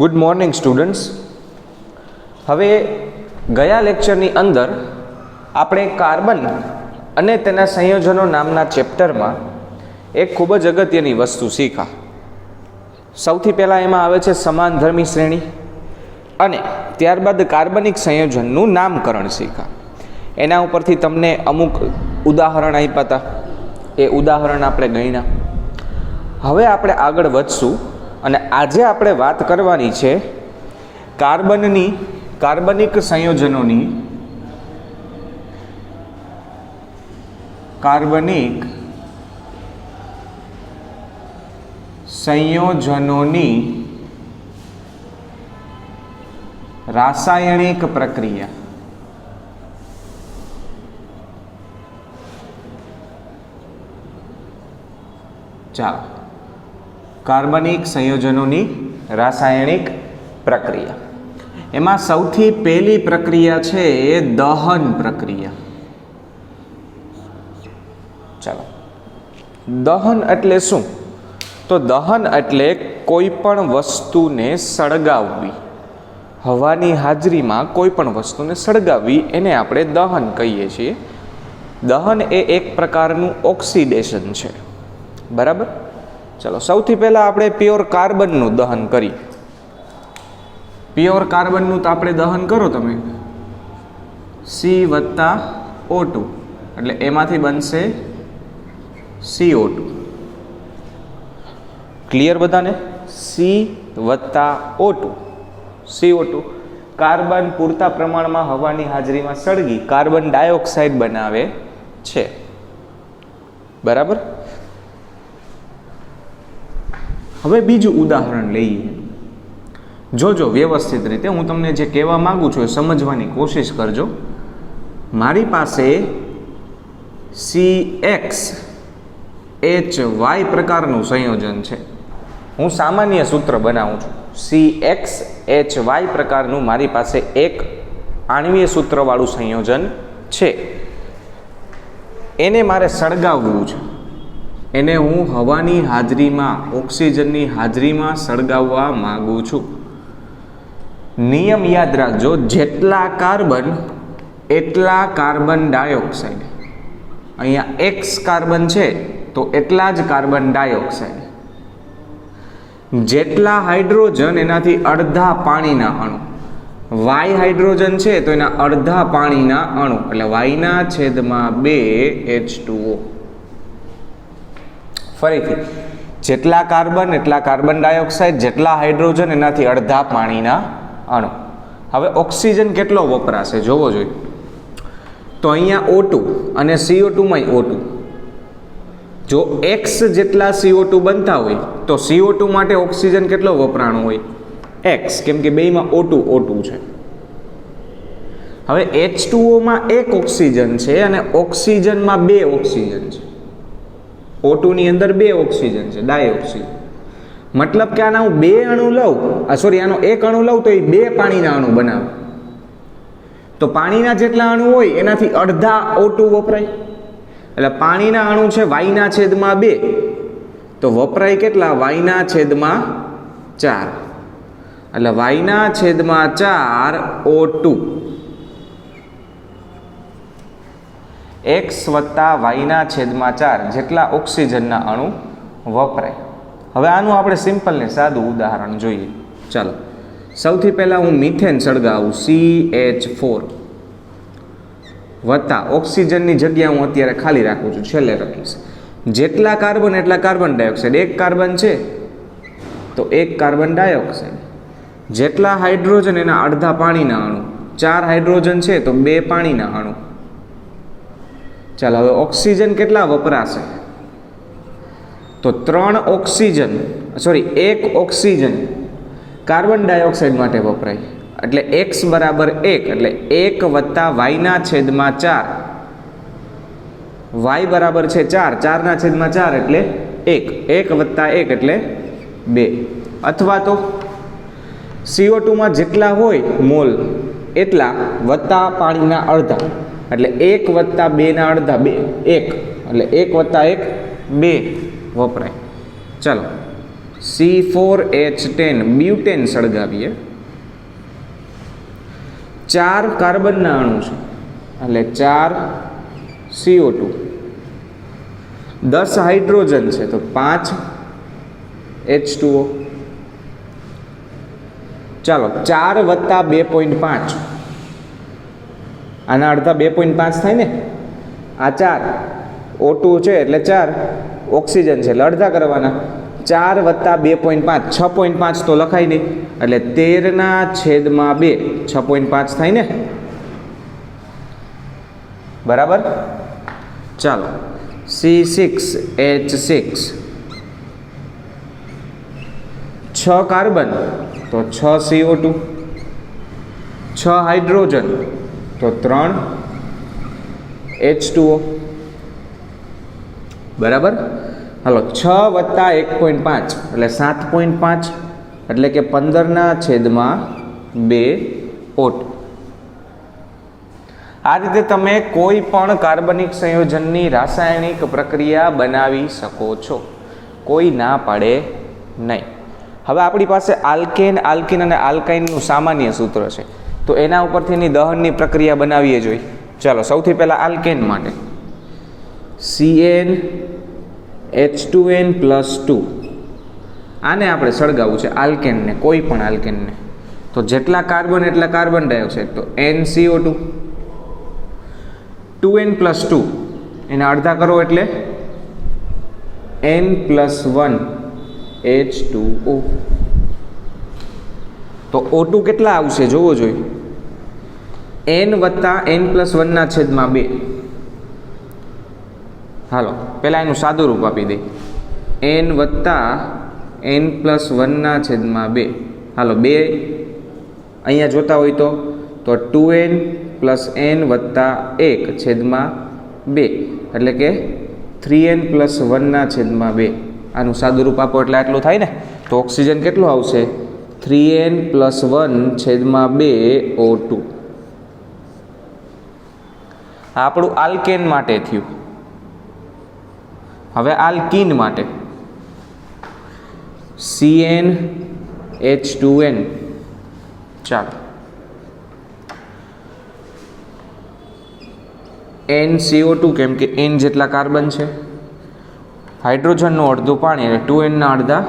Good morning students. હવે ગયા લેક્ચરની અંદર આપણે કાર્બન અને તેના સંયોજનો નામના ચેપ્ટરમાં એક ખૂબ જ અગત્યની વસ્તુ શીખા. સૌથી પહેલાં એમાં આવે છે સમાનધર્મી શ્રેણી અને ત્યારબાદ કાર્બનિક સંયોજનનું નામકરણ શીખા. એના ઉપરથી તમને અમુક ઉદાહરણ આપ્યા હતા, એ ઉદાહરણ આપણે ગણ્યા. હવે આપણે આગળ વધશું અને આજે આપણે વાત કરવાની છે કાર્બનિક સંયોજનોની રાસાયણિક પ્રક્રિયા. ચાલો, કાર્બનિક સંયોજનોની રાસાયણિક પ્રક્રિયા. એમાં સૌથી પહેલી પ્રક્રિયા છે એ દહન પ્રક્રિયા. ચાલો, દહન એટલે શું? તો દહન એટલે કોઈ પણ વસ્તુને સળગાવવી, હવાની હાજરીમાં કોઈ પણ વસ્તુને સળગાવવી, એને આપણે દહન કહીએ છીએ. દહન એ એક પ્રકારનું ઓક્સિડેશન છે, બરાબર. ચલો, સૌથી પહેલાં આપણે પ્યોર કાર્બનનું દહન કરીએ. પ્યોર કાર્બનનું તો આપણે દહન કરો તમે, C+O2 એટલે એમાંથી બનશે CO2. ક્લિયર બધાને? CO2 કાર્બન પૂરતા પ્રમાણમાં હવાની હાજરીમાં સળગી કાર્બન ડાયોક્સાઇડ બનાવે છે, બરાબર. હવે બીજું ઉદાહરણ લઈએ. જોજો વ્યવસ્થિત રીતે, હું તમને જે કહેવા માંગુ છું એ સમજવાની કોશિશ કરજો. મારી પાસે CXHY પ્રકારનું સંયોજન છે. હું સામાન્ય સૂત્ર બનાવું છું. CXHY પ્રકારનું મારી પાસે એક આણ્વીય સૂત્રવાળું સંયોજન છે. એને મારે સળગાવવું છે. એને હું હવાની હાજરીમાં, ઓક્સિજનની હાજરીમાં સળગાવવા માંગુ છું. નિયમ યાદ રાખજો, જેટલા કાર્બન એટલા કાર્બન ડાયોક્સાઇડ. અહીંયા X કાર્બન છે તો એટલા જ કાર્બન ડાયોક્સાઇડ. જેટલા હાઇડ્રોજન એનાથી અડધા પાણીના અણુ. Y હાઇડ્રોજન છે તો એના અડધા પાણીના અણુ, એટલે Y/2H2O. ફરીથી, જેટલા કાર્બન એટલા કાર્બન ડાયોક્સાઇડ, જેટલા હાઇડ્રોજન એનાથી અડધા પાણીના અણુ. હવે ઓક્સિજન કેટલો વપરાશે જોવો જોઈએ. તો અહીંયા O2 અને CO2 માં O2. જો X જેટલા CO2 બનતા હોય તો CO2 માટે ઓક્સિજન કેટલો વપરાણો હોય? X, કેમ કે બેયમાં O2 છે. હવે H2O માં એક ઓક્સિજન છે અને ઓક્સિજનમાં બે ઓક્સિજન છે. O2 ની અંદર બે ઓક્સિજન છે, ડાયોક્સિજન. મતલબ કે આના હું બે અણુ લઉં, આનો એક અણુ લઉં તો એ બે પાણીના અણુ બનાવે. તો પાણીના જેટલા અણુ હોય એનાથી અડધા O2 વપરાય. એટલે પાણીના અણુ છે Y/2, તો વપરાય કેટલા? Y/4. એટલે Y/4 O2. X + Y/4 જેટલા ઓક્સિજનના અણુ વપરાય. હવે આનું આપણે સિમ્પલ ને સાદું ઉદાહરણ જોઈએ. ચાલો, સૌથી પહેલાં હું મિથેન સળગાવું, CH4 વત્તા ઓક્સિજનની જગ્યા હું અત્યારે ખાલી રાખું છું, છેલ્લે રાખીશ. જેટલા કાર્બન એટલા કાર્બન ડાયોક્સાઇડ. એક કાર્બન છે તો એક કાર્બન ડાયોક્સાઇડ. જેટલા હાઇડ્રોજન એના અડધા પાણીના અણુ. 4 હાઇડ્રોજન છે તો 2 પાણીના અણુ. ચાલો, હવે ઓક્સિજન કેટલા વપરાશે? તો 1 ઓક્સિજન કાર્બન ડાયોક્સાઇડ માટે વપરાય. એટલે X = 1, એટલે 1 + Y/4. Y બરાબર છે 4, 4/4 એટલે 1, 1 + 1 એટલે 2. અથવા તો CO2 માં જેટલા હોય મોલ એટલા વત્તા પાણીના અડધા, એટલે 1 + 2 ના અડધા 2, 1, એટલે 1 + 1 2 વપરાય. ચાલો, C4H10 બ્યુટેન સળગાવીએ, 4 કાર્બનના અણુ છે એટલે 4 CO2, 10 હાઇડ્રોજન છે તો 5 H2O. ચાલો 4 વત્તા 2.5, આના અડધા 2.5 થાય ને, આ 4 O2 છે એટલે 4, ઓક્સિજન છે એટલે અડધા કરવાના, 4 વત્તા 2.5 6.5 તો લખાય નહીં એટલે 13/2 6.5 થાય ને, બરાબર. ચાલો C6H6, 6 કાર્બન તો 6 CO2, 6 હાઇડ્રોજન તો 3 H2O, બરાબર. હાલો 6 વત્તા 1.5 એટલે 7.5 એટલે કે 15/2 O2. આ રીતે તમે કોઈ પણ કાર્બનિક સંયોજનની રાસાયણિક પ્રક્રિયા બનાવી શકો છો, કોઈ ના પાડે નહીં. હવે આપણી પાસે આલ્કેન, આલ્કીન અને આલ્કાઇનનું સામાન્ય સૂત્ર છે તો એના ઉપરથી એની દહનની પ્રક્રિયા બનાવીએ જોઈએ. ચાલો સૌથી પહેલાં આલ્કેન માટે CnH2n+2, આને આપણે સળગાવવું છે આલ્કેનને, કોઈ પણ આલ્કેનને. તો જેટલા કાર્બન એટલા કાર્બન ડાયોક્સાઇડ તો NCO2, 2n+2 એને અડધા કરો એટલે n+1 H2O. તો O2 કેટલા આવશે જોવો જોઈએ, n વત્તા n+1/2. હાલો પહેલાં એનું સાદું રૂપ આપી દઈ, n વત્તા n+1/2. હાલો 2 અહીંયા જોતા હોય તો 2n + n વત્તા 1/2 એટલે કે 3n+1/2. આનું સાદું રૂપ આપો એટલે આટલું થાય ને. તો ઓક્સિજન કેટલું આવશે, 3n+1/2 O2. આ આપણું આલ્કેન માટે થયું. હવે આલ્કીન માટે CnH2n. ચાલો NCO2 કેમ કે n જેટલા કાર્બન છે, હાઇડ્રોજનનું અડધું પાણી એટલે 2n ના અડધા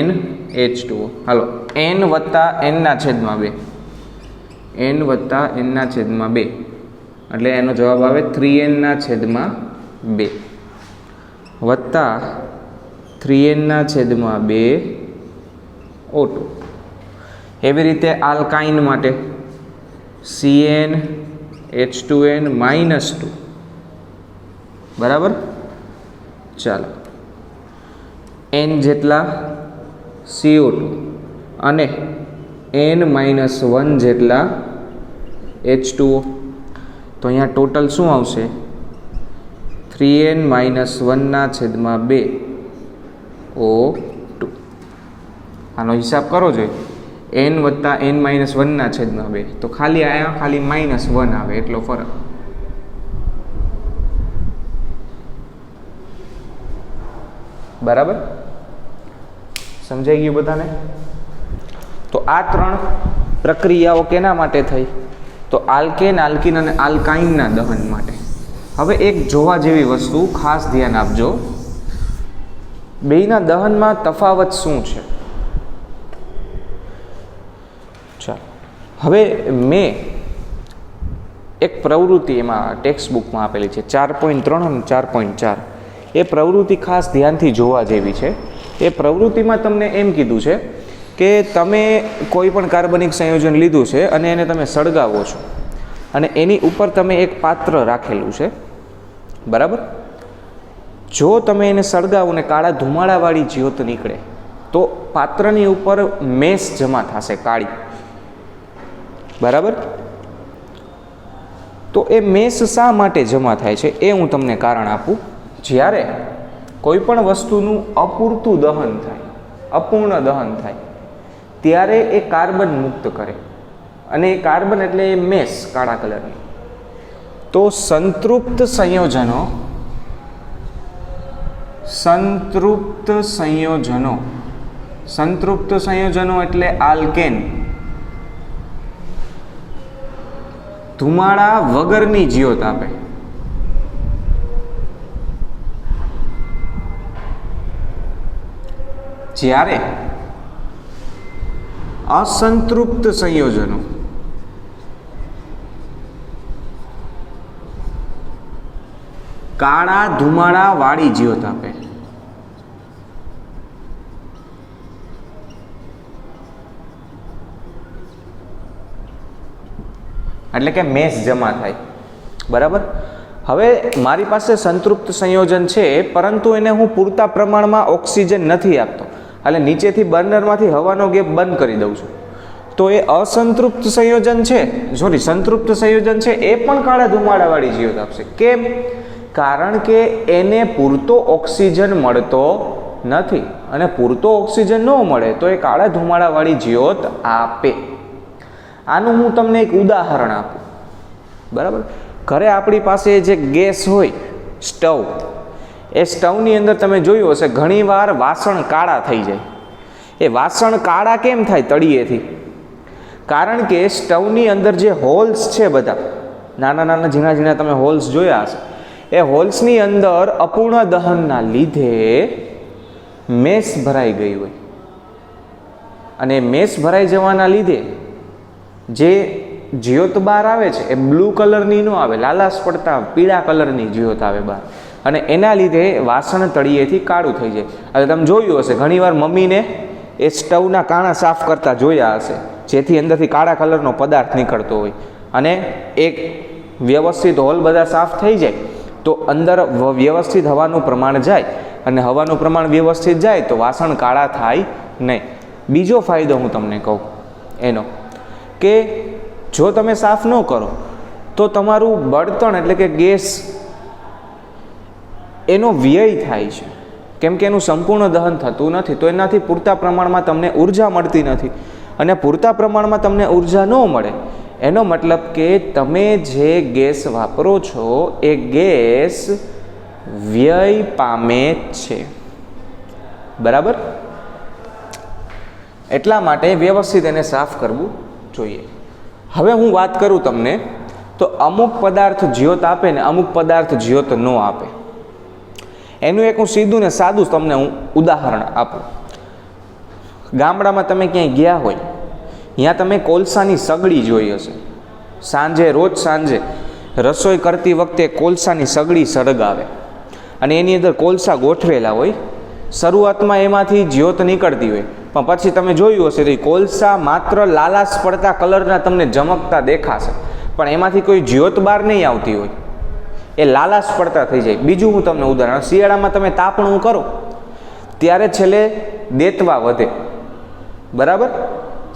NH2O. હાલો n વત્તા n/2, n વત્તા n/2 એટલે એનો જવાબ આવે 3n/2 વત્તા 3n/2 O2. એવી રીતે આલ્કાઇન માટે CnH2n-2, બરાબર. ચાલો n જેટલા CO2 અને n-1 જેટલા H2O. તો અહીંયા ટોટલ શું આવશે, 3n-1/2 O2. આનો હિસાબ કરો જોઈએ, n વત્તા n-1/2 તો ખાલી આયા ખાલી -1 આવે એટલો ફરક. બરાબર, સમજાઈ ગયું બધાને? તો આ 3 પ્રક્રિયાઓ કેના માટે થઈ, તો આલ્કેન, આલ્કીન અને આલ્કાઇનના દહન માટે. હવે એક જોવા જેવી વસ્તુ ખાસ ધ્યાન આપજો, બેયના દહનમાં તફાવત શું છે. ચાલો હવે મેં એક પ્રવૃત્તિ એમાં ટેક્સ્ટ બુકમાં આપેલી છે 4.3 અને 4.4. એ પ્રવૃત્તિ ખાસ ધ્યાનથી જોવા જેવી છે. એ પ્રવૃત્તિમાં તમને એમ કીધું છે કે તમે કોઈ પણ કાર્બનિક સંયોજન લીધું છે અને એને તમે સળગાવો છો અને એની ઉપર તમે એક પાત્ર રાખેલું છે, બરાબર. જો તમે એને સળગાવો ને કાળા ધુમાડાવાળી જ્યોત નીકળે તો પાત્રની ઉપર મેસ જમા થશે કાળી, બરાબર. તો એ મેસ શા માટે જમા થાય છે એ હું તમને કારણ આપું. જ્યારે કોઈ પણ વસ્તુનું અપૂરતું દહન થાય, અપૂર્ણ દહન થાય ત્યારે એ કાર્બન મુક્ત કરે, અને એ કાર્બન એટલે એ મેસ કાળા કલરની. તો સંતૃપ્ત સંયોજનો સંતૃપ્ત સંયોજનો એટલે આલ્કેન. ધુમાડા વગરની જ્યોત આપે. જ્યારે અસંતૃપ્ત સંયોજનો કાળા ધુમાડા વાળી જ્યોત આપે. એટલે કે મેસ જમા થાય. બરાબર. હવે મારી પાસે સંતૃપ્ત સંયોજન છે, પરંતુ એને હું પૂરતા પ્રમાણમાં ઓક્સિજન નથી આપતો, એટલે નીચેથી બર્નરમાંથી હવાનો ગેપ બંધ કરી દઉં છું, તો એ અસંતૃપ્ત સંયોજન છે, સંતૃપ્ત સંયોજન છે, એ પણ કાળા ધુમાડાવાળી જ્યોત આપશે. કેમ? કારણ કે એને પૂરતો ઓક્સિજન મળતો નથી, અને પૂરતો ઓક્સિજન ન મળે તો એ કાળા ધુમાડાવાળી જ્યોત આપે. આનું હું તમને એક ઉદાહરણ આપું. બરાબર. ઘરે આપણી પાસે જે ગેસ હોય, સ્ટવ, એ સ્ટવની અંદર તમે જોયું હશે ઘણીવાર વાસણ કાળા થઈ જાય. એ વાસણ કાળા કેમ થાય? તળિયેથી. કારણ કે સ્ટવની અંદર જે હોલ્સ છે, બધા નાના નાના ઝીણા ઝીણા તમે હોલ્સ જોયા હશે, એ હોલ્સની અંદર અપૂર્ણ દહનના લીધે મેસ ભરાઈ ગઈ હોય, અને મેસ ભરાઈ જવાના લીધે જે જ્યોત બહાર આવે છે એ બ્લુ કલરની ન આવે, લાલાશ પડતા પીળા કલરની જ્યોત આવે બહાર, અને એના લીધે વાસણ તળિયેથી કાળું થઈ જાય. હવે તમે જોયું હશે ઘણીવાર મમ્મીને એ સ્ટવના કાણા સાફ કરતા જોયા હશે, જેથી અંદરથી કાળા કલરનો પદાર્થ નીકળતો હોય, અને એક વ્યવસ્થિત હોલ બધા સાફ થઈ જાય તો અંદર વ્યવસ્થિત હવાનું પ્રમાણ જાય, અને હવાનું પ્રમાણ વ્યવસ્થિત જાય તો વાસણ કાળા થાય નહીં. બીજો ફાયદો હું તમને કહું એનો, કે જો તમે સાફ ન કરો તો તમારું બળતણ એટલે કે ગેસ એનો વ્યય થાય છે, કેમ કે એનું સંપૂર્ણ દહન થતું નથી, તો એનાથી પૂરતા પ્રમાણમાં તમને ઉર્જા મળતી નથી, અને પૂરતા પ્રમાણમાં તમને ઉર્જા ન મળે એનો મતલબ કે તમે જે ગેસ વાપરો છો એ ગેસ વ્યય પામે છે. બરાબર. એટલા માટે વ્યવસ્થિત એને સાફ કરવું જોઈએ. હવે હું વાત કરું તમને, તો અમુક પદાર્થ જ્યોત આપે ને અમુક પદાર્થ જ્યોત ન આપે. એનું એક હું સીધું ને સાદું તમને હું ઉદાહરણ આપું. ગામડામાં તમે ક્યાંય ગયા હોય, ત્યાં તમે કોલસાની સગડી જોઈ હશે. રોજ સાંજે રસોઈ કરતી વખતે કોલસાની સગડી સળગાવે, અને એની અંદર કોલસા ગોઠવેલા હોય. શરૂઆતમાં એમાંથી જ્યોત નીકળતી હોય, પણ પછી તમે જોયું હશે તો કોલસા માત્ર લાલાશ પડતા કલરના તમને ઝમકતા દેખાશે, પણ એમાંથી કોઈ જ્યોત બહાર નહીં આવતી હોય, એ લાલાશ પડતા થઈ જાય. બીજું હું તમને ઉદાહરણ, શિયાળામાં તમે તાપણું કરો ત્યારે છેલ્લે દેતવા વધે. બરાબર.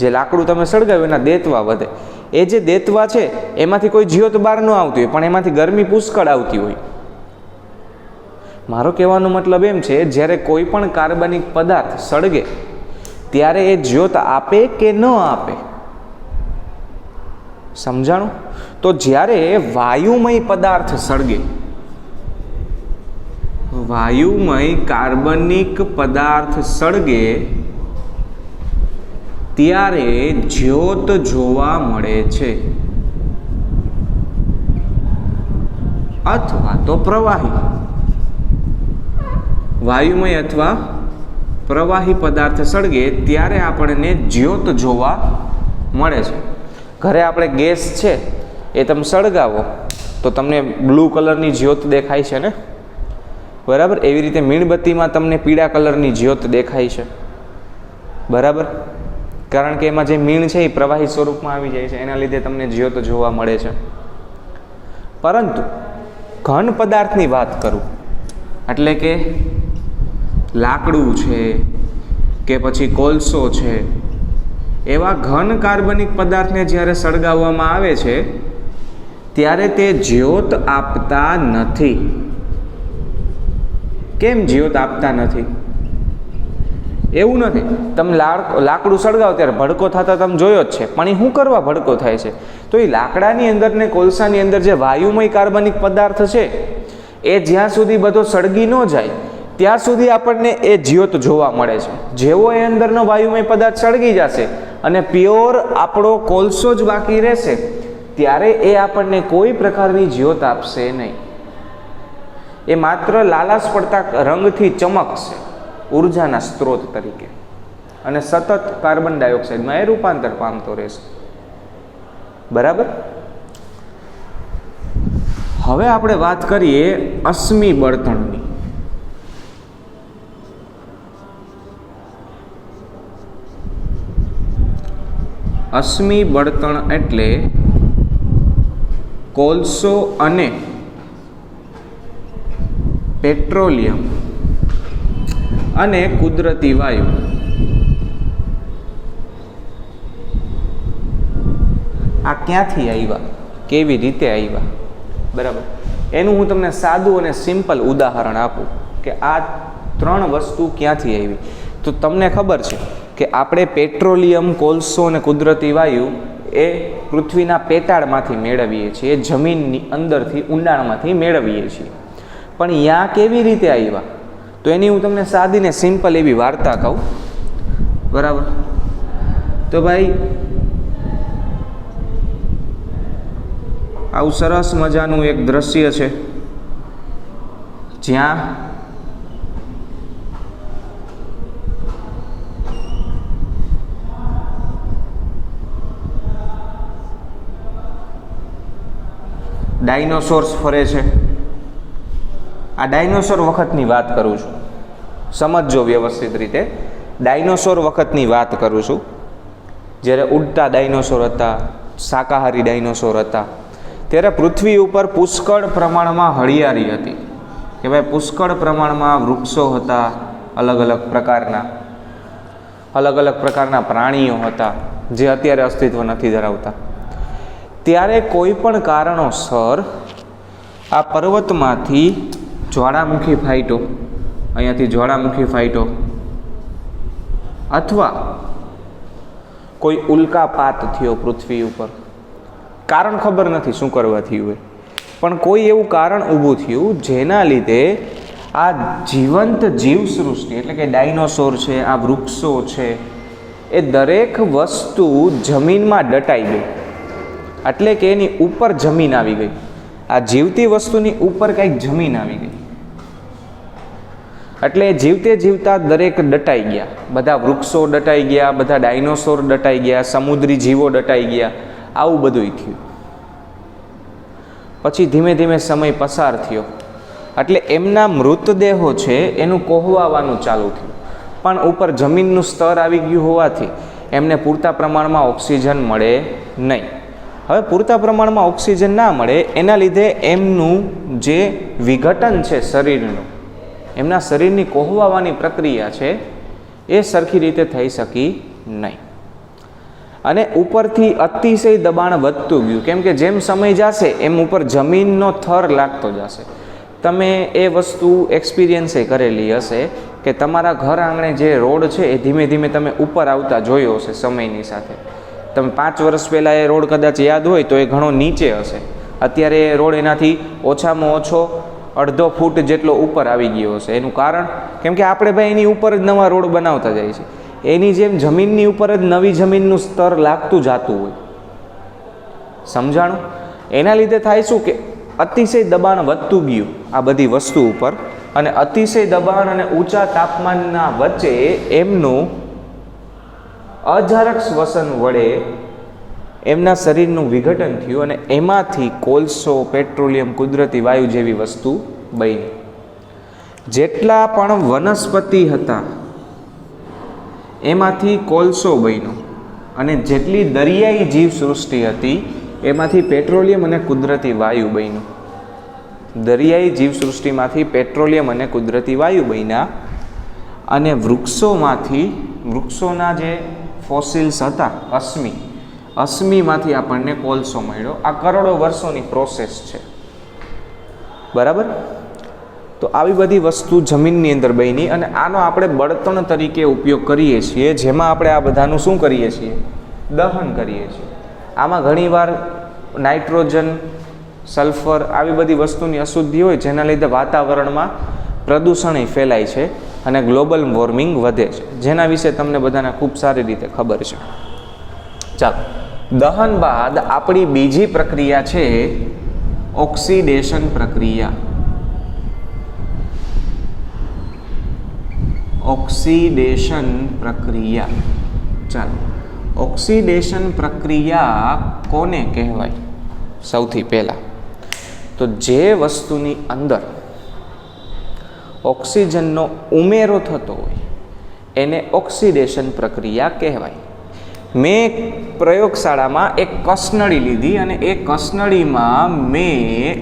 જે લાકડું તમે સળગાવ્યું એના દેતવા વધે. એ જે દેતવા છે એમાંથી કોઈ જ્યોત બહાર ન આવતી હોય, પણ એમાંથી ગરમી પુષ્કળ આવતી હોય. મારો કહેવાનો મતલબ એમ છે, જ્યારે કોઈ પણ કાર્બનિક પદાર્થ સળગે ત્યારે એ જ્યોત આપે કે ન આપે? સમજાણું? તો જ્યારે વાયુમય પદાર્થ સળગે, વાયુમય કાર્બનિક પદાર્થ સળગે ત્યારે જ્યોત જોવા મળે છે, અથવા તો પ્રવાહી. વાયુમય અથવા પ્રવાહી પદાર્થ સળગે ત્યારે આપણને જ્યોત જોવા મળે છે. ઘરે આપણે ગેસ છે એ તમે સળગાવો તો તમને બ્લુ કલરની જ્યોત દેખાય છે ને? બરાબર. એવી રીતે મીણબત્તીમાં તમને પીળા કલરની જ્યોત દેખાય છે. બરાબર. કારણ કે એમાં જે મીણ છે એ પ્રવાહી સ્વરૂપમાં આવી જાય છે, એના લીધે તમને જ્યોત જોવા મળે છે. પરંતુ ઘન પદાર્થની વાત કરું, એટલે કે લાકડું છે કે પછી કોલસો છે, એવા ઘન કાર્બનિક પદાર્થને જ્યારે સળગાવવામાં આવે છે ત્યારે તે જ્યોત આપતા નથી. કેમ જ્યોત આપતા નથી? એવું નથી, તમે લાકડું સળગાવો ત્યારે ભડકો થતા તમે જોયો જ છે, પણ એ શું કરવા ભડકો થાય છે? તો એ લાકડાની અંદર ને કોલસાની અંદર જે વાયુમય કાર્બનિક પદાર્થ છે એ જ્યાં સુધી બધો સળગી ન જાય ત્યાર સુધી આપણને એ જ્યોત જોવા મળે છે. જેવો એ અંદરનો વાયુમય પદાર્થ સળગી જશે અને પ્યોર આપણો કોલસો જ બાકી રહેશે, ત્યારે એ આપણને કોઈ પ્રકારની જ્યોત આપશે નહીં. એ માત્ર લાલાશ પડતા રંગથી ચમકશે ઉર્જાના સ્ત્રોત તરીકે, અને સતત કાર્બન ડાયોક્સાઇડમાં એ રૂપાંતર પામતો રહેશે. બરાબર. હવે આપણે વાત કરીએ અશ્મિ બળતણની. અશ્મિ બળતણ એટલે કોલસો અને પેટ્રોલિયમ અને કુદરતી વાયુ આ ક્યાંથી આવ્યા, કેવી રીતે આવ્યા, બરાબર, એનું હું તમને સાદું અને સિમ્પલ ઉદાહરણ આપું કે આ ત્રણ વસ્તુ ક્યાંથી આવી. તો તમને ખબર છે કે આપણે પેટ્રોલિયમ, કોલસો અને કુદરતી વાયુ એ પૃથ્વીના પેટાળમાંથી મેળવીએ છીએ, જમીનની અંદરથી ઊંડાણમાંથી મેળવીએ છીએ. પણ યા કેવી રીતે આવ્યા, તો એની હું તમને સાદી ને સિમ્પલ એવી વાર્તા કહું. બરાબર. તો ભાઈ આવું સરસ મજાનું એક દ્રશ્ય છે જ્યાં ડાયનોસોર્સ ફરે છે. આ ડાયનોસોર વખતની વાત કરું છું, સમજજો વ્યવસ્થિત રીતે. ડાયનોસોર વખતની વાત કરું છું, જ્યારે ઉડતા ડાયનોસોર હતા, શાકાહારી ડાયનોસોર હતા, ત્યારે પૃથ્વી ઉપર પુષ્કળ પ્રમાણમાં હરિયાળી હતી કે ભાઈ પુષ્કળ પ્રમાણમાં વૃક્ષો હતા, અલગ અલગ પ્રકારના પ્રાણીઓ હતા જે અત્યારે અસ્તિત્વ નથી ધરાવતા. ત્યારે કોઈ પણ કારણોસર આ પર્વતમાંથી જ્વાળામુખી ફાટ્યો, અહીંયાથી જ્વાળામુખી ફાટ્યો, અથવા કોઈ ઉલ્કાપાત થયો પૃથ્વી ઉપર. કારણ ખબર નથી શું કરવા થયું હોય, પણ કોઈ એવું કારણ ઊભું થયું જેના લીધે આ જીવંત જીવસૃષ્ટિ એટલે કે ડાયનોસોર છે, આ વૃક્ષો છે, એ દરેક વસ્તુ જમીનમાં દટાઈ ગઈ. એટલે કે એની ઉપર જમીન આવી ગઈ. આ જીવતી વસ્તુની ઉપર કંઈક જમીન આવી ગઈ. એટલે જીવતે જીવતા દરેક દટાઈ ગયા. બધા વૃક્ષો દટાઈ ગયા, બધા ડાયનોસોર દટાઈ ગયા, સમુદ્રી જીવો દટાઈ ગયા, આવું બધું થયું. પછી ધીમે ધીમે સમય પસાર થયો એટલે એમના મૃતદેહો છે એનું કોહવાવાનું ચાલુ થયું. પણ ઉપર જમીનનું સ્તર આવી ગયું હોવાથી એમને પૂરતા પ્રમાણમાં ઓક્સિજન મળે નહીં. હવે પૂરતા પ્રમાણમાં ઓક્સિજન ના મળે એના લીધે એમનું જે વિઘટન છે શરીરનું, એમના શરીરની કોહવાવાની પ્રક્રિયા છે એ સરખી રીતે થઈ શકી નહીં. અને ઉપરથી અતિશય દબાણ વધતું ગયું, કેમ કે જેમ સમય જશે એમ ઉપર જમીનનો થર લાગતો જશે. તમે એ વસ્તુ એક્સપિરિયન્સે કરેલી હશે કે તમારા ઘર આંગણે જે રોડ છે એ ધીમે ધીમે તમે ઉપર આવતા જોયો હશે સમયની સાથે. તમે 5 વર્ષ પહેલાં એ રોડ કદાચ યાદ હોય તો એ ઘણો નીચે હશે. અત્યારે એ રોડ એનાથી ઓછામાં ઓછો 1.5 ફૂટ જેટલો ઉપર આવી ગયો હશે. એનું કારણ કેમ કે આપણે ભાઈ એની ઉપર જ નવા રોડ બનાવતા જાય છે. એની જેમ જમીનની ઉપર જ નવી જમીનનું સ્તર લાગતું જતું હોય. સમજાણું? એના લીધે થાય શું કે અતિશય દબાણ વધતું ગયું આ બધી વસ્તુ ઉપર, અને અતિશય દબાણ અને ઊંચા તાપમાનના વચ્ચે એમનું અજારક શ્વસન વડે એમના શરીરનું વિઘટન થયું અને એમાંથી કોલસો, પેટ્રોલિયમ, કુદરતી વાયુ જેવી વસ્તુ બની. જેટલા પણ વનસ્પતિ હતા એમાંથી કોલસો બન્યો, અને જેટલી દરિયાઈ જીવસૃષ્ટિ હતી એમાંથી પેટ્રોલિયમ અને કુદરતી વાયુ બન્યું. દરિયાઈ જીવસૃષ્ટિમાંથી પેટ્રોલિયમ અને કુદરતી વાયુ બન્યા, અને વૃક્ષોના જે ફોસિલ્સ હતા, અશ્મિમાંથી આપણને કોલસો મળ્યો. આ કરોડો વર્ષોની પ્રોસેસ છે. બરાબર? તો આવી બધી વસ્તુ જમીનની અંદર બની, અને આનો આપણે બળતણ તરીકે ઉપયોગ કરીએ છીએ, જેમાં આપણે આ બધાનું શું કરીએ છીએ? દહન કરીએ છીએ. આમાં ઘણીવાર નાઇટ્રોજન, સલ્ફર આવી બધી વસ્તુની અશુદ્ધિ હોય, જેના લીધે વાતાવરણમાં પ્રદૂષણ ફેલાય છે અને ગ્લોબલ વોર્મિંગ વધે છે, જેના વિશે તમને બધાને ખૂબ સારી રીતે ખબર છે. ચાલો, દહન બાદ આપણી બીજી પ્રક્રિયા છે ઓક્સિડેશન પ્રક્રિયા. ઓક્સિડેશન પ્રક્રિયા. ચાલો, ઓક્સિડેશન પ્રક્રિયા કોને કહેવાય? સૌથી પહેલા તો જે વસ્તુની અંદર ઓક્સિજનનો ઉમેરો થતો હોય એને ઓક્સિડેશન પ્રક્રિયા કહેવાય. મેં પ્રયોગશાળામાં એક કસનળી લીધી અને એ કસનળીમાં મેં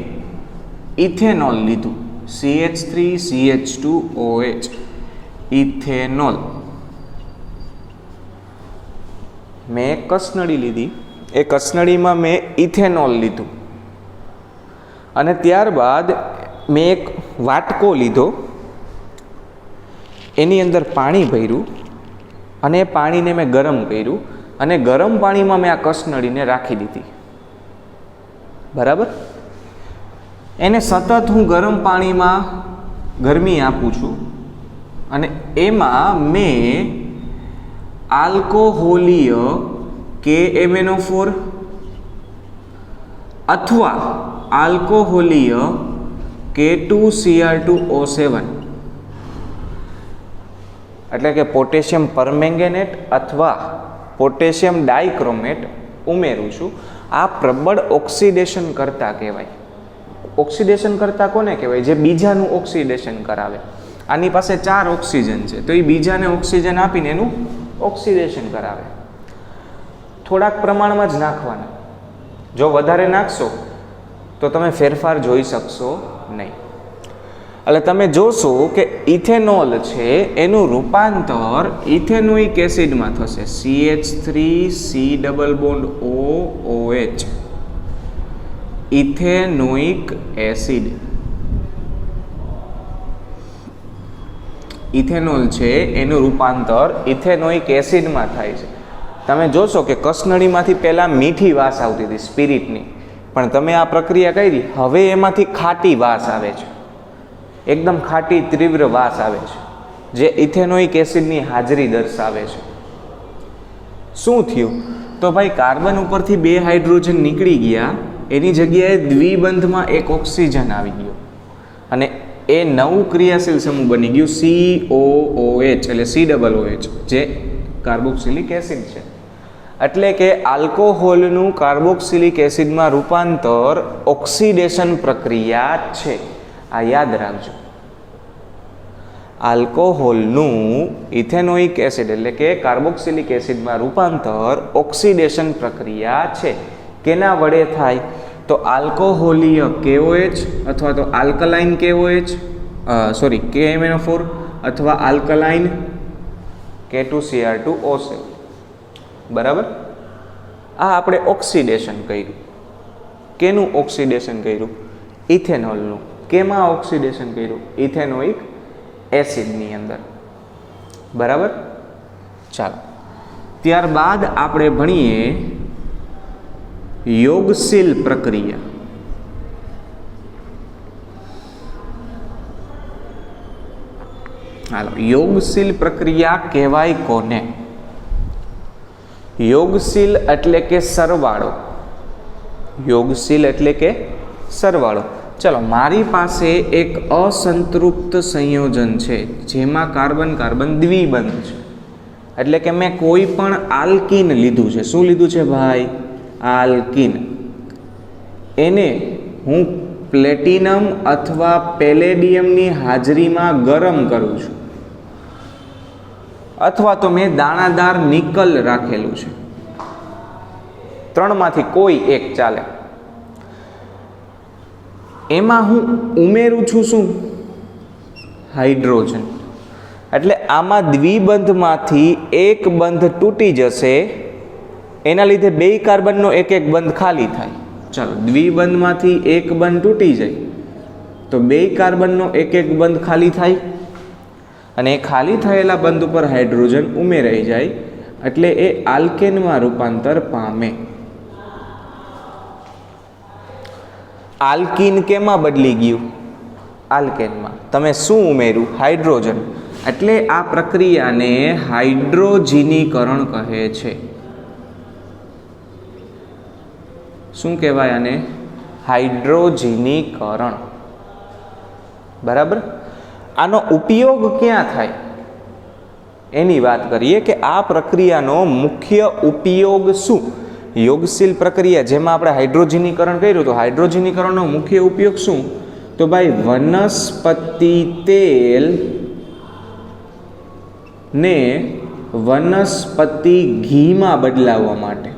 ઇથેનોલ લીધું, CH3CH2OH, ઇથેનોલ. મેં એક કસનળી લીધી, એ કસનળીમાં મેં ઇથેનોલ લીધું અને ત્યારબાદ મેં એક વાટકો લીધો, એની અંદર પાણી ભર્યું અને એ પાણીને મેં ગરમ કર્યું અને ગરમ પાણીમાં મેં આ કસનળીને રાખી દીધી. બરાબર? એને સતત હું ગરમ પાણીમાં ગરમી આપું છું અને એમાં મેં આલ્કોહોલીય KMnO4 અથવા આલ્કોહોલીય K2Cr2O7 એટલે કે પોટેશિયમ પરમેંગેનેટ અથવા પોટેશિયમ ડાઇક્રોમેટ ઉમેરું છું. આ પ્રબળ ઓક્સિડેશન કરતા કહેવાય. ઓક્સિડેશન કરતા કોને કહેવાય? જે બીજાનું ઓક્સિડેશન કરાવે. આની પાસે 4 ઓક્સિજન છે તો એ બીજાને ઓક્સિજન આપીને એનું ઓક્સિડેશન કરાવે. થોડાક પ્રમાણમાં જ નાખવાના. જો વધારે નાખશો તો તમે ફેરફાર જોઈ શકશો નહીં. એટલે તમે જોશો કે ઇથેનોલ છે એનું રૂપાંતર ઇથેનોઇક એસિડમાં થશે, CH3C∪OH, ઇથેનોઇક એસિડ. ઇથેનોલ છે એનું રૂપાંતર ઇથેનોઇક એસિડમાં થાય છે. તમે જોશો કે કસનળીમાંથી પહેલાં મીઠી વાસ આવતી હતી સ્પિરિટની, પણ તમે આ પ્રક્રિયા કરી, હવે એમાંથી ખાટી વાસ આવે છે, એકદમ ખાટી તીવ્ર વાસ આવે છે, જે ઇથેનોઇક એસિડની હાજરી દર્શાવે છે. શું થયું? તો ભાઈ કાર્બન ઉપરથી 2 હાઇડ્રોજન નીકળી ગયા, એની જગ્યાએ દ્વિબંધમાં એક ઓક્સિજન આવી ગયો અને એ નવું ક્રિયાશીલ સમૂહ બની ગયું COOH એટલે COOH, જે કાર્બોક્સિલિક એસિડ છે. એટલે કે આલ્કોહોલનું કાર્બોક્સિલિક એસિડમાં રૂપાંતર ઓક્સિડેશન પ્રક્રિયા છે. આ યાદ રાખજો. આલ્કોહોલનું ઇથેનોઇક એસિડ એટલે કે કાર્બોક્સિલિક એસિડમાં રૂપાંતર ઓક્સિડેશન પ્રક્રિયા છે. કેના વડે થાય? તો આલ્કોહોલીય KOH અથવા તો આલ્કલાઇન KOH KMnO4 અથવા આલ્કલાઇન K2Cr2O7. બરાબર? આ આપણે ઓક્સિડેશન કર્યું. કેનું ઓક્સિડેશન કર્યું? ઇથેનોલનું. કેમાં ઓક્સિડેશન કર્યું? ઇથેનોઇક એસિડની અંદર. બરાબર? ચાલો, ત્યારબાદ આપણે ભણીએ યોગશીલ પ્રક્રિયા. હાલો, યોગશીલ પ્રક્રિયા કહેવાય કોને? યોગશીલ એટલે કે સરવાળો. યોગશીલ એટલે કે સરવાળો. ચલો, મારી પાસે એક અસંતૃપ્ત સંયોજન છે જેમાં કાર્બન કાર્બન દ્વિબંધ છે. એટલે કે મેં કોઈ પણ આલ્કીન લીધું છે. શું લીધું છે ભાઈ? આલ્કીન. એને હું પ્લેટિનમ અથવા પેલેડિયમની હાજરીમાં ગરમ કરું છું, અથવા તો મેં દાણાદાર નિકલ રાખેલું છે. 3 માંથી કોઈ એક ચાલે. એમાં હું ઉમેરું છું શું? હાઇડ્રોજન. એટલે આમાં દ્વિબંધમાંથી એક બંધ તૂટી જશે, એના લીધે 2 કાર્બનનો એક એક બંધ ખાલી થાય. ચાલો, દ્વિબંધમાંથી એક બંધ તૂટી જાય તો 2 કાર્બનનો એક એક બંધ ખાલી થાય અને એ ખાલી થયેલા બંધ ઉપર હાઇડ્રોજન ઉમેરાઈ જાય એટલે એ આલ્કેનમાં રૂપાંતર પામે. આલ્કીન કેમાં બદલી ગયું? આલ્કેનમાં તમે શું ઉમેર્યું? હાઇડ્રોજન. એટલે આ પ્રક્રિયાને હાઇડ્રોજીનીકરણ કહે છે. શું કહેવાય આને? હાઇડ્રોજીનીકરણ. બરાબર. આનો ઉપયોગ ક્યાં થાય એની વાત કરીએ કે આ પ્રક્રિયાનો મુખ્ય ઉપયોગ શું? યોગશીલ પ્રક્રિયા જેમાં આપણે હાઇડ્રોજીનીકરણ કર્યું તો હાઇડ્રોજીનીકરણનો મુખ્ય ઉપયોગ શું? તો ભાઈ વનસ્પતિ તેલ ને વનસ્પતિ ઘીમાં બદલાવવા માટે.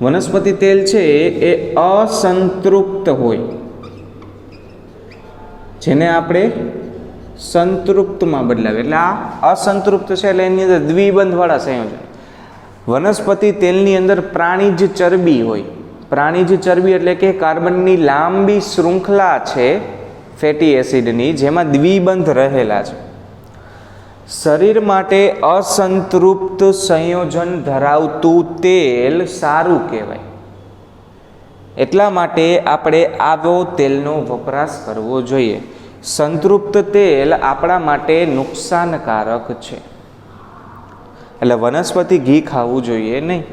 વનસ્પતિ તેલ છે એ અસંતૃપ્ત હોય, જેને આપણે સંતૃપ્તમાં બદલાવે. એટલે આ અસંતૃપ્ત છે એટલે એની અંદર દ્વિબંધવાળા સંયોજન. વનસ્પતિ તેલની અંદર પ્રાણીજ ચરબી હોય. પ્રાણીજ ચરબી એટલે કે કાર્બનની લાંબી શૃંખલા છે ફેટી એસિડની, જેમાં દ્વિબંધ રહેલા છે. શરીર માટે અસંતૃપ્ત સંયોજન ધરાવતું તેલ સારું કહેવાય. એટલા માટે આપણે આવો તેલનો વપરાશ કરવો જોઈએ. સંતૃપ્ત તેલ આપણા માટે નુકસાનકારક છે. એટલે વનસ્પતિ ઘી ખાવું જોઈએ નહીં.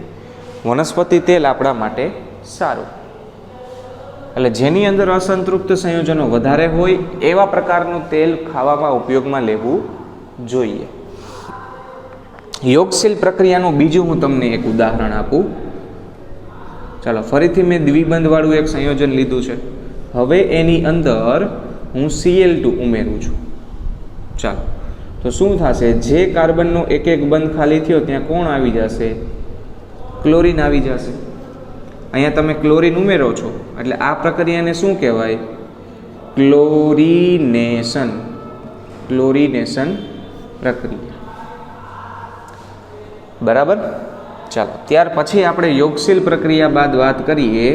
વનસ્પતિ તેલ આપણા માટે સારું. એટલે જેની અંદર અસંતૃપ્ત સંયોજનો વધારે હોય એવા પ્રકારનું તેલ ખાવામાં ઉપયોગમાં લેવું જોઈએ. યોગશીલ પ્રક્રિયાનું બીજું હું તમને એક ઉદાહરણ આપું. ચાલો, ફરીથી મેં દ્વિબંધવાળું એક સંયોજન લીધું છે. હવે એની અંદર હું Cl2 ઉમેરું છું. ચાલો, તો શું થશે? જે કાર્બનનો એક એક બંધ ખાલી થયો ત્યાં કોણ આવી જશે? ક્લોરીન આવી જશે. અહીંયા તમે ક્લોરીન ઉમેરો છો એટલે આ પ્રક્રિયાને શું કહેવાય? ક્લોરીનેશન. ક્લોરીનેશન પ્રક્રિયા. બરાબર. ચાલો, ત્યાર પછી આપણે યોગશીલ પ્રક્રિયા બાદ વાત કરીએ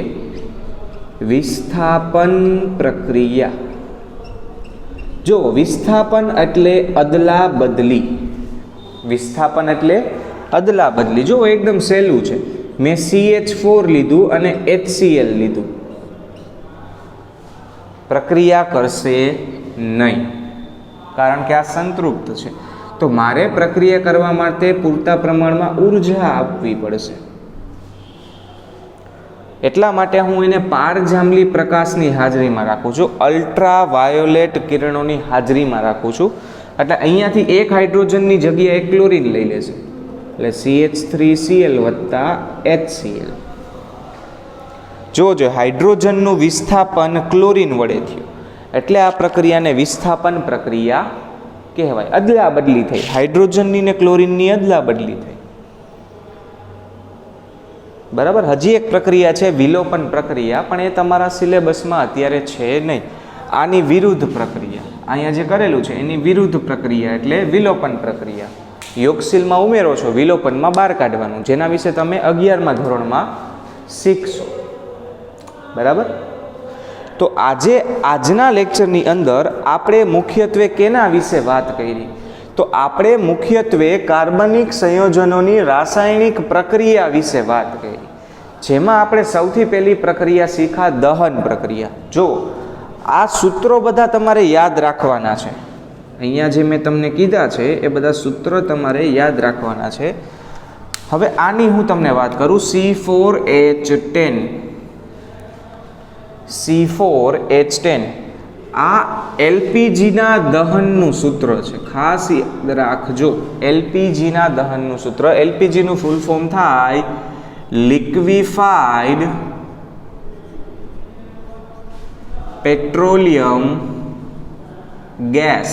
વિસ્થાપન પ્રક્રિયા. જો વિસ્થાપન એટલે અદલા બદલી. વિસ્થાપન એટલે અદલા બદલી. જો એકદમ સહેલું છે. મેં CH4 લીધું અને HCl લીધું. પ્રક્રિયા કરશે નહીં, કારણ કે આ સંતૃપ્ત છે. તો મારે પ્રક્રિયા કરવા માટે પૂરતા પ્રમાણમાં ઉર્જા આપવી પડશે. એટલા માટે હું એને પારજાંબલી પ્રકાશની હાજરીમાં રાખું છું, અલ્ટ્રા વાયોલેટ કિરણોની હાજરીમાં રાખું છું. એટલે અહીંયાથી એક હાઇડ્રોજનની જગ્યાએ ક્લોરીન લઈ લેશે. એટલે CH3Cl વત્તા HCl. જો હાઇડ્રોજનનું વિસ્થાપન ક્લોરીન વડે થયું એટલે આ પ્રક્રિયાને વિસ્થાપન પ્રક્રિયા કહેવાય. અદલા બદલી થઈ, હાઇડ્રોજનની ને ક્લોરીનની અદલા બદલી થઈ. બરાબર. હજી એક પ્રક્રિયા છે વિલોપન પ્રક્રિયા, પણ એ તમારા સિલેબસમાં અત્યારે છે નહીં. આની વિરુદ્ધ પ્રક્રિયા અહીંયા જે કરેલું છે એની વિરુદ્ધ પ્રક્રિયા એટલે વિલોપન પ્રક્રિયા. યોગશીલમાં ઉમેરો છો, વિલોપનમાં બહાર કાઢવાનું, જેના વિશે તમે 11મા ધોરણમાં શીખશો. બરાબર. તો આજના લેક્ચરની અંદર આપણે મુખ્યત્વે કેના વિશે વાત કરી? તો આપણે મુખ્યત્વે કાર્બનિક સંયોજનોની રાસાયણિક પ્રક્રિયા વિશે વાત કરી, જેમાં આપણે સૌથી પહેલી પ્રક્રિયા શીખા દહન પ્રક્રિયા. જો આ સૂત્રો બધા તમારે યાદ રાખવાના છે. અહીંયા જે મેં તમને કીધા છે એ બધા સૂત્ર તમારે યાદ રાખવાના છે. હવે આની હું તમને વાત કરું. C4H10. C4H10 આ LPGના દહનનું સૂત્ર છે. ખાસ યાદ રાખજો, LPGના દહનનું સૂત્ર. LPGનું ફૂલ ફોર્મ થાય લિક્વિફાઈડ પેટ્રોલિયમ ગેસ.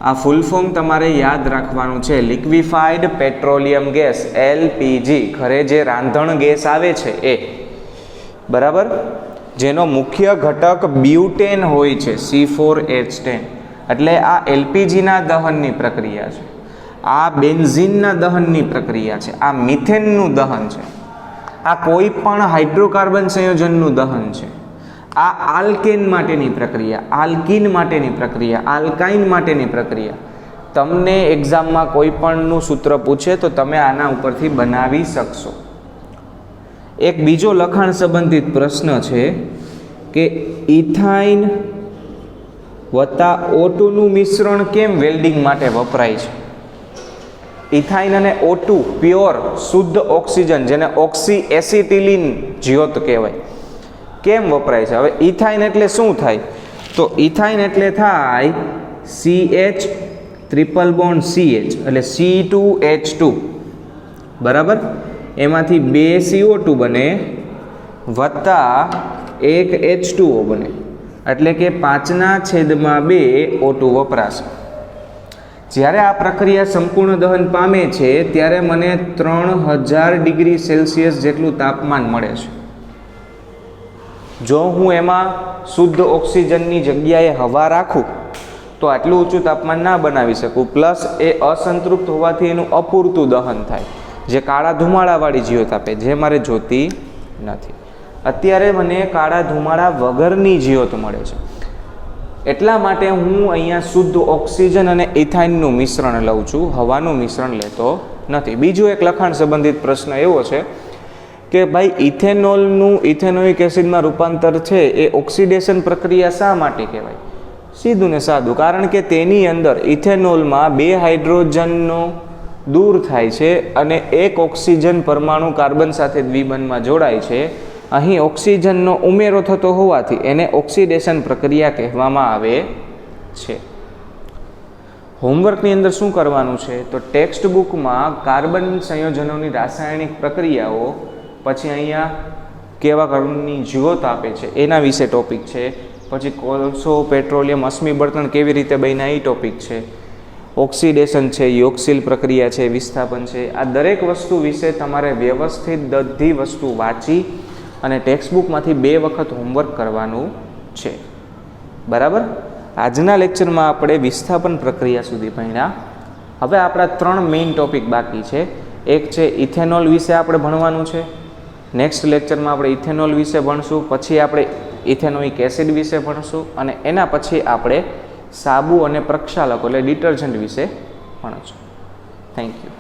આ ફૂલ ફોર્મ તમારે યાદ રાખવાનું છે. Liquefied petroleum gas, LPG. ઘરે જે રાંધણ ગેસ આવે છે એ. બરાબર. જેનો મુખ્ય ઘટક બ્યુટેન હોય છે, C4H10. એટલે આ LPGના દહનની પ્રક્રિયા છે. આ બેન્ઝીનના દહનની પ્રક્રિયા છે. આ મિથેનનું દહન છે. આ કોઈ પણ હાઇડ્રોકાર્બન સંયોજનનું દહન છે. આ આલ્કેન માટેની પ્રક્રિયા, આલ્કીન માટેની પ્રક્રિયા, આલ્કાઇન માટેની પ્રક્રિયા. તમને એક્ઝામમાં કોઈ પણનું સૂત્ર પૂછે તો તમે આના ઉપરથી બનાવી શકશો. એક બીજો લખાણ સંબંધિત પ્રશ્ન છે કે ઇથાઇન વત્તા O2 નું મિશ્રણ કેમ વેલ્ડિંગ માટે વપરાય છે? ઇથાઇન અને O2 પ્યોર શુદ્ધ ઓક્સિજન, જેને ઓક્સી એસિટિલિન જ્યોત કહેવાય, કેમ વપરાય છે? હવે ઇથાઇન એટલે શું થાય? તો ઇથાઇન એટલે થાય CH ટ્રિપલ બોન્ડ CH એટલે C2H2 બરાબર. એમાંથી 2 CO2 બને વત્તા 1 H2O બને, એટલે કે 5/2 O2 વપરાશે. જ્યારે આ પ્રક્રિયા સંપૂર્ણ દહન પામે છે ત્યારે મને 3000 ડિગ્રી સેલ્સિયસ જેટલું તાપમાન મળે છે. જો હું એમાં શુદ્ધ ઓક્સિજનની જગ્યાએ હવા રાખું તો આટલું ઊંચું તાપમાન ના બનાવી શકું. પ્લસ એ અસંતૃપ્ત હોવાથી એનું અપૂરતું દહન થાય, જે કાળા ધુમાડાવાળી જ્યોત આપે, જે મારે જોતી નથી. અત્યારે મને કાળા ધુમાડા વગરની જ્યોત મળે છે, એટલા માટે હું અહીંયા શુદ્ધ ઓક્સિજન અને ઇથાઇનનું મિશ્રણ લઉં છું, હવાનું મિશ્રણ લેતો નથી. બીજું એક લખાણ સંબંધિત પ્રશ્ન એવો છે કે ભાઈ ઇથેનોલનું ઇથેનોઇક એસિડમાં રૂપાંતર છે એ ઓક્સિડેશન પ્રક્રિયા શા માટે કહેવાય? સીધું ને સાદું, કારણ કે તેની અંદર ઇથેનોલમાં 2 હાઇડ્રોજનનો દૂર થાય છે અને એક ઓક્સિજન પરમાણુ કાર્બન સાથે દ્વિબંધમાં જોડાય છે. અહીં ઓક્સિજનનો ઉમેરો થતો હોવાથી એને ઓક્સિડેશન પ્રક્રિયા કહેવામાં આવે છે. હોમવર્કની અંદર શું કરવાનું છે? તો ટેક્સ્ટ બુકમાં કાર્બન સંયોજનોની રાસાયણિક પ્રક્રિયાઓ, પછી અહીંયા કેવા કાર્બનની જ્યોત આપે છે એના વિશે ટોપિક છે, પછી કોલસો, પેટ્રોલિયમ, અશ્મિ બળતણ કેવી રીતે બન્યા એ ટોપિક છે, ઓક્સિડેશન છે, યોગશીલ પ્રક્રિયા છે, વિસ્થાપન છે. આ દરેક વસ્તુ વિશે તમારે વ્યવસ્થિત બધી વસ્તુ વાંચી અને ટેક્સ્ટ બુકમાંથી 2 વખત હોમવર્ક કરવાનું છે. બરાબર. આજના લેક્ચરમાં આપણે વિસ્થાપન પ્રક્રિયા સુધી ભણ્યા. હવે આપણા 3 મેઇન ટોપિક બાકી છે. એક છે ઇથેનોલ વિશે આપણે ભણવાનું છે. નેક્સ્ટ લેક્ચરમાં આપણે ઇથેનોલ વિશે ભણશું, પછી આપણે ઇથેનોઇક એસિડ વિશે ભણશું અને એના પછી આપણે સાબુ અને પ્રક્ષાલકો એટલે ડિટર્જન્ટ વિશે ભણશું. Thank you.